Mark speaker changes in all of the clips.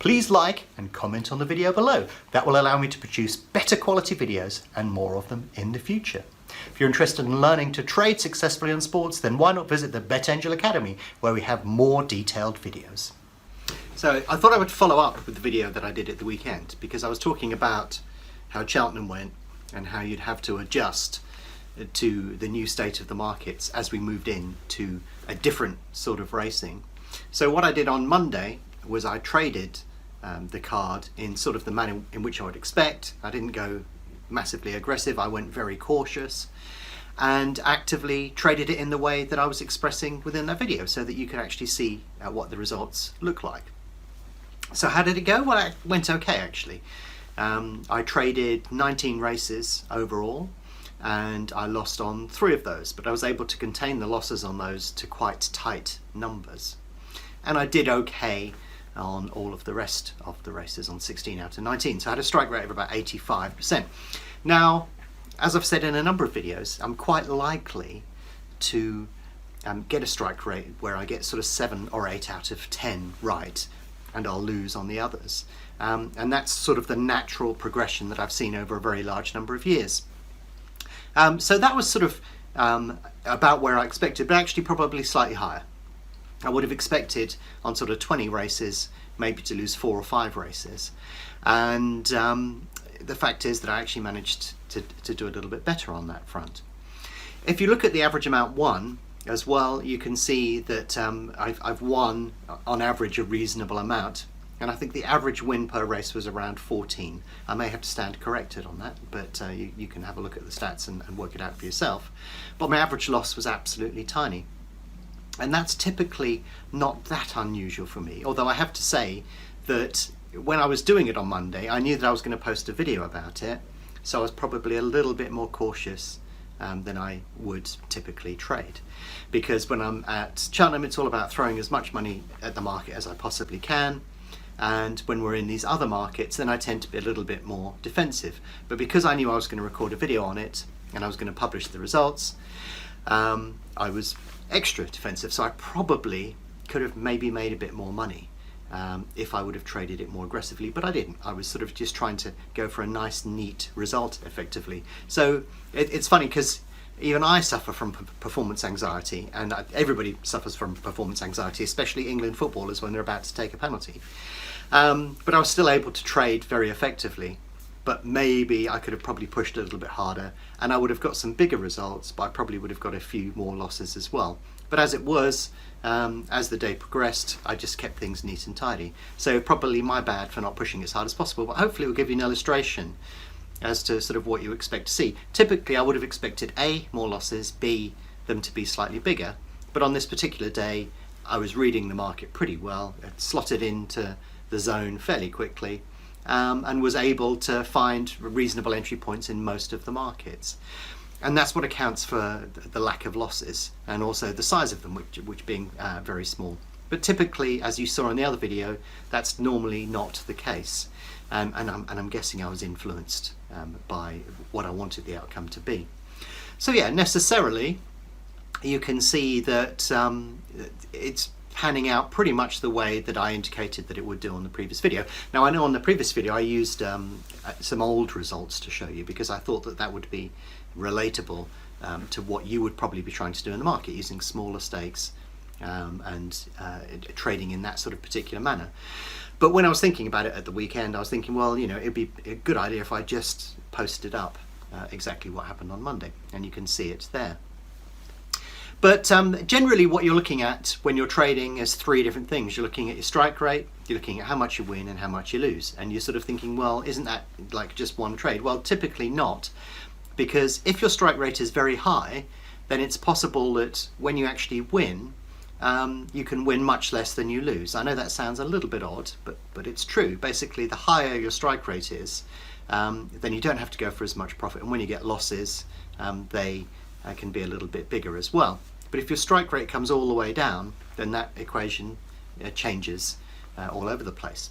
Speaker 1: Please like and comment on the video below. That will allow me to produce better quality videos and more of them in the future. If you're interested in learning to trade successfully on sports, then why not visit the BetAngel Academy, where we have more detailed videos. So I thought I would follow up with the video that I did at the weekend, because I was talking about how Cheltenham went and how you'd have to adjust to the new state of the markets as we moved in to a different sort of racing. So what I did on Monday was I traded the card in sort of the manner in which I would expect. I didn't go massively aggressive, I went very cautious and actively traded it in the way that I was expressing within that video, so that you could actually see what the results look like. So how did it go? Well, it went okay actually. I traded 19 races overall and I lost on 3 of those, but I was able to contain the losses on those to quite tight numbers. And I did okay on all of the rest of the races, on 16 out of 19. So I had a strike rate of about 85%. Now, as I've said in a number of videos, I'm quite likely to get a strike rate where I get sort of 7 or 8 out of 10 right, and I'll lose on the others. And that's sort of the natural progression that I've seen over a very large number of years. So that was sort of about where I expected, but actually probably slightly higher. I would have expected on sort of 20 races maybe to lose 4 or 5 races, and the fact is that I actually managed to do a little bit better on that front. If you look at the average amount won as well, you can see that I've won on average a reasonable amount, and I think the average win per race was around 14. I may have to stand corrected on that, but you can have a look at the stats and work it out for yourself. But my average loss was absolutely tiny. And that's typically not that unusual for me, although I have to say that when I was doing it on Monday, I knew that I was going to post a video about it, so I was probably a little bit more cautious than I would typically trade. Because when I'm at Cheltenham, it's all about throwing as much money at the market as I possibly can, and when we're in these other markets, then I tend to be a little bit more defensive. But because I knew I was going to record a video on it, and I was going to publish the results, I was extra defensive, so I probably could have maybe made a bit more money if I would have traded it more aggressively, but I didn't. I was sort of just trying to go for a nice neat result effectively. So it's funny because even I suffer from performance anxiety, and everybody suffers from performance anxiety, especially England footballers when they're about to take a penalty. But I was still able to trade very effectively. But maybe I could have probably pushed a little bit harder and I would have got some bigger results, but I probably would have got a few more losses as well. But as it was, as the day progressed, I just kept things neat and tidy. So probably my bad for not pushing as hard as possible, but hopefully it will give you an illustration as to sort of what you expect to see. Typically I would have expected A, more losses, B, them to be slightly bigger, but on this particular day I was reading the market pretty well, it slotted into the zone fairly quickly, and was able to find reasonable entry points in most of the markets. And that's what accounts for the lack of losses, and also the size of them, which being very small. But typically, as you saw in the other video, that's normally not the case. And I'm guessing I was influenced by what I wanted the outcome to be. So yeah, necessarily, you can see that it's panning out pretty much the way that I indicated that it would do on the previous video. Now I know on the previous video I used some old results to show you, because I thought that that would be relatable to what you would probably be trying to do in the market, using smaller stakes and trading in that sort of particular manner. But when I was thinking about it at the weekend, I was thinking, well, you know, it'd be a good idea if I just posted up exactly what happened on Monday, and you can see it there. But generally what you're looking at when you're trading is 3 different things. You're looking at your strike rate, you're looking at how much you win and how much you lose. And you're sort of thinking, well, isn't that like just one trade? Well, typically not, because if your strike rate is very high, then it's possible that when you actually win, you can win much less than you lose. I know that sounds a little bit odd, but it's true. Basically, the higher your strike rate is, then you don't have to go for as much profit. And when you get losses, they can be a little bit bigger as well. But if your strike rate comes all the way down, then that equation changes all over the place.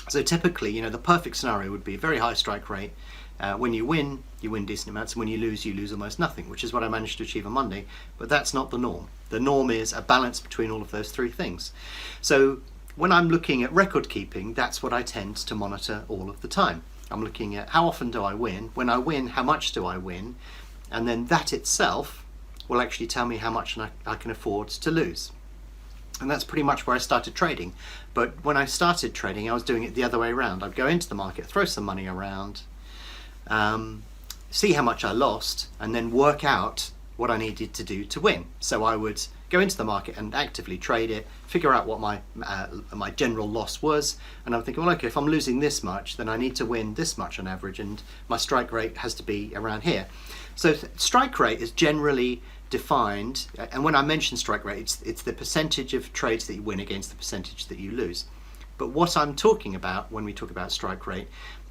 Speaker 1: So typically, you know, the perfect scenario would be a very high strike rate. When you win decent amounts, and when you lose almost nothing, which is what I managed to achieve on Monday. But that's not the norm. The norm is a balance between all of those 3 things. So when I'm looking at record keeping, that's what I tend to monitor all of the time. I'm looking at how often do I win, when I win, how much do I win, and then that itself will actually tell me how much I can afford to lose. And that's pretty much where I started trading. But when I started trading, I was doing it the other way around. I'd go into the market, throw some money around, see how much I lost, and then work out what I needed to do to win. So I would go into the market and actively trade it, figure out what my general loss was, and I'm thinking, well, okay, if I'm losing this much, then I need to win this much on average, and my strike rate has to be around here. So strike rate is generally defined, and when I mention strike rate, it's the percentage of trades that you win against the percentage that you lose. But what I'm talking about when we talk about strike rate,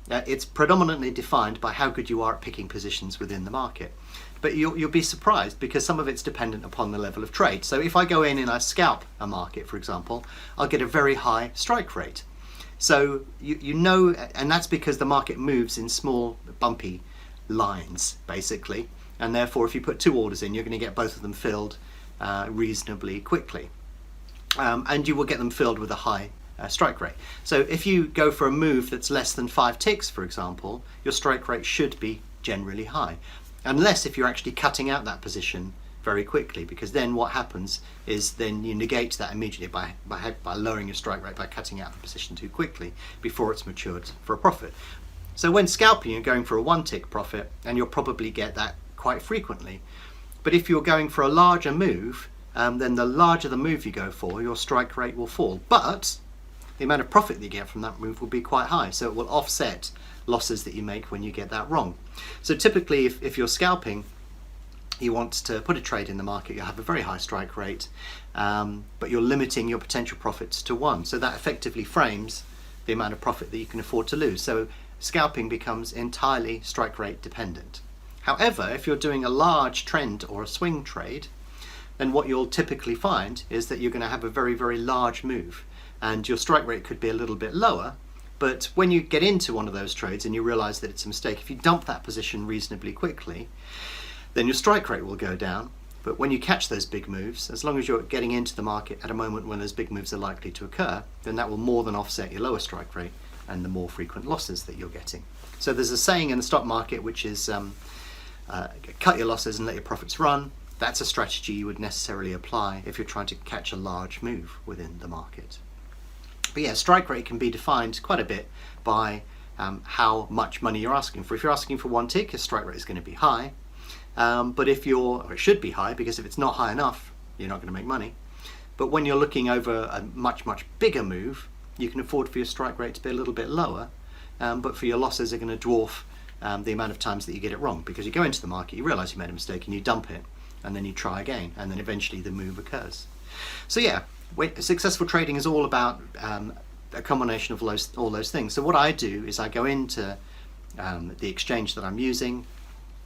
Speaker 1: it's predominantly defined by how good you are at picking positions within the market. But you'll be surprised, because some of it's dependent upon the level of trade. So if I go in and I scalp a market, for example, I'll get a very high strike rate. So you know, and that's because the market moves in small bumpy lines basically, and therefore if you put two orders in, you're going to get both of them filled reasonably quickly, and you will get them filled with a high strike rate. So if you go for a move that's less than 5 ticks, for example, your strike rate should be generally high, unless if you're actually cutting out that position very quickly, because then what happens is then you negate that immediately by lowering your strike rate, by cutting out the position too quickly before it's matured for a profit. So when scalping, you're going for a 1 tick profit, and you'll probably get that quite frequently. But if you're going for a larger move, then the larger the move you go for, your strike rate will fall. But the amount of profit that you get from that move will be quite high, so it will offset losses that you make when you get that wrong. So typically if you're scalping, you want to put a trade in the market, you'll have a very high strike rate, but you're limiting your potential profits to 1. So that effectively frames the amount of profit that you can afford to lose. So scalping becomes entirely strike rate dependent. However, if you're doing a large trend or a swing trade, then what you'll typically find is that you're going to have a very, very large move, and your strike rate could be a little bit lower. But when you get into one of those trades and you realize that it's a mistake, if you dump that position reasonably quickly, then your strike rate will go down. But when you catch those big moves, as long as you're getting into the market at a moment when those big moves are likely to occur, then that will more than offset your lower strike rate and the more frequent losses that you're getting. So there's a saying in the stock market which is cut your losses and let your profits run. That's a strategy you would necessarily apply if you're trying to catch a large move within the market. But yeah, strike rate can be defined quite a bit by how much money you're asking for. If you're asking for 1 tick, your strike rate is going to be high. But if or it should be high, because if it's not high enough, you're not going to make money. But when you're looking over a much, much bigger move, you can afford for your strike rate to be a little bit lower, but for your losses are going to dwarf the amount of times that you get it wrong, because you go into the market, you realize you made a mistake, and you dump it, and then you try again, and then eventually the move occurs. So yeah, successful trading is all about a combination of all those things. So what I do is I go into the exchange that I'm using,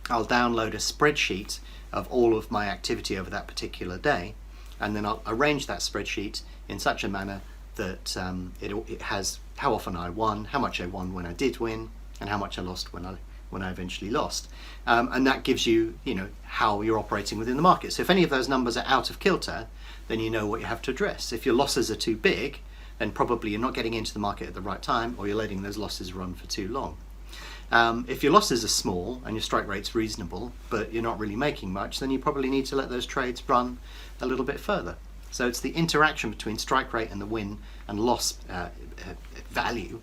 Speaker 1: I'll download a spreadsheet of all of my activity over that particular day, and then I'll arrange that spreadsheet in such a manner that it has how often I won, how much I won when I did win, and how much I lost when I eventually lost. And that gives you, how you're operating within the market. So if any of those numbers are out of kilter, then you know what you have to address. If your losses are too big, then probably you're not getting into the market at the right time, or you're letting those losses run for too long. If your losses are small and your strike rate's reasonable, but you're not really making much, then you probably need to let those trades run a little bit further. So it's the interaction between strike rate and the win and loss value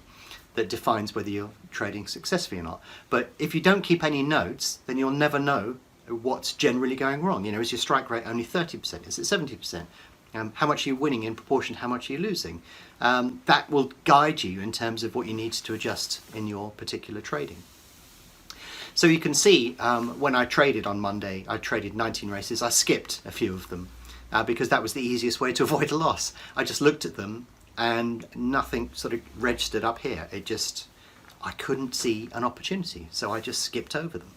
Speaker 1: that defines whether you're trading successfully or not. But if you don't keep any notes, then you'll never know what's generally going wrong. Is your strike rate only 30%? Is it 70%? How much are you winning in proportion to how much are you losing? That will guide you in terms of what you need to adjust in your particular trading. So you can see when I traded on Monday, I traded 19 races. I skipped a few of them because that was the easiest way to avoid a loss. I just looked at them and nothing sort of registered up here. I couldn't see an opportunity, so I just skipped over them.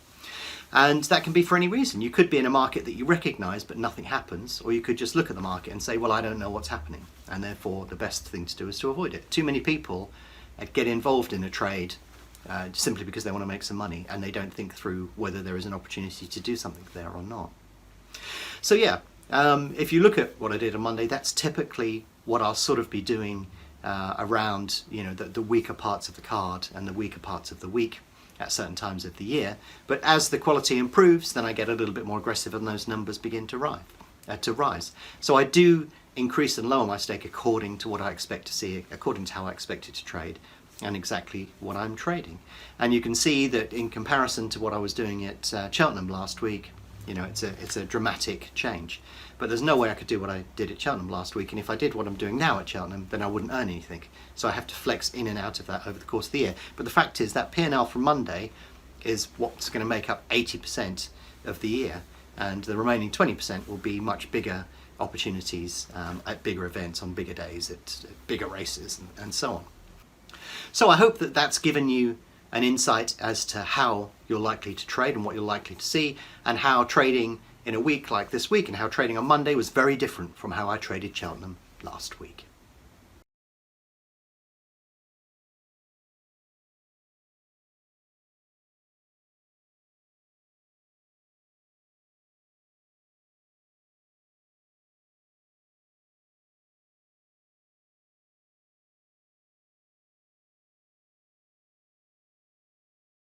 Speaker 1: And that can be for any reason. You could be in a market that you recognize but nothing happens, or you could just look at the market and say, well, I don't know what's happening, and therefore the best thing to do is to avoid it. Too many people get involved in a trade simply because they want to make some money, and they don't think through whether there is an opportunity to do something there or not. So yeah, if you look at what I did on Monday, that's typically what I'll sort of be doing around the weaker parts of the card and the weaker parts of the week at certain times of the year. But as the quality improves, then I get a little bit more aggressive and those numbers begin to rise. So I do increase and lower my stake according to what I expect to see, according to how I expect it to trade and exactly what I'm trading. And you can see that in comparison to what I was doing at Cheltenham last week, it's a dramatic change. But there's no way I could do what I did at Cheltenham last week, and if I did what I'm doing now at Cheltenham, then I wouldn't earn anything. So I have to flex in and out of that over the course of the year. But the fact is that P&L from Monday is what's going to make up 80% of the year, and the remaining 20% will be much bigger opportunities at bigger events, on bigger days, at bigger races, and so on. So I hope that that's given you an insight as to how you're likely to trade and what you're likely to see, and how trading in a week like this week and how trading on Monday was very different from how I traded Cheltenham last week.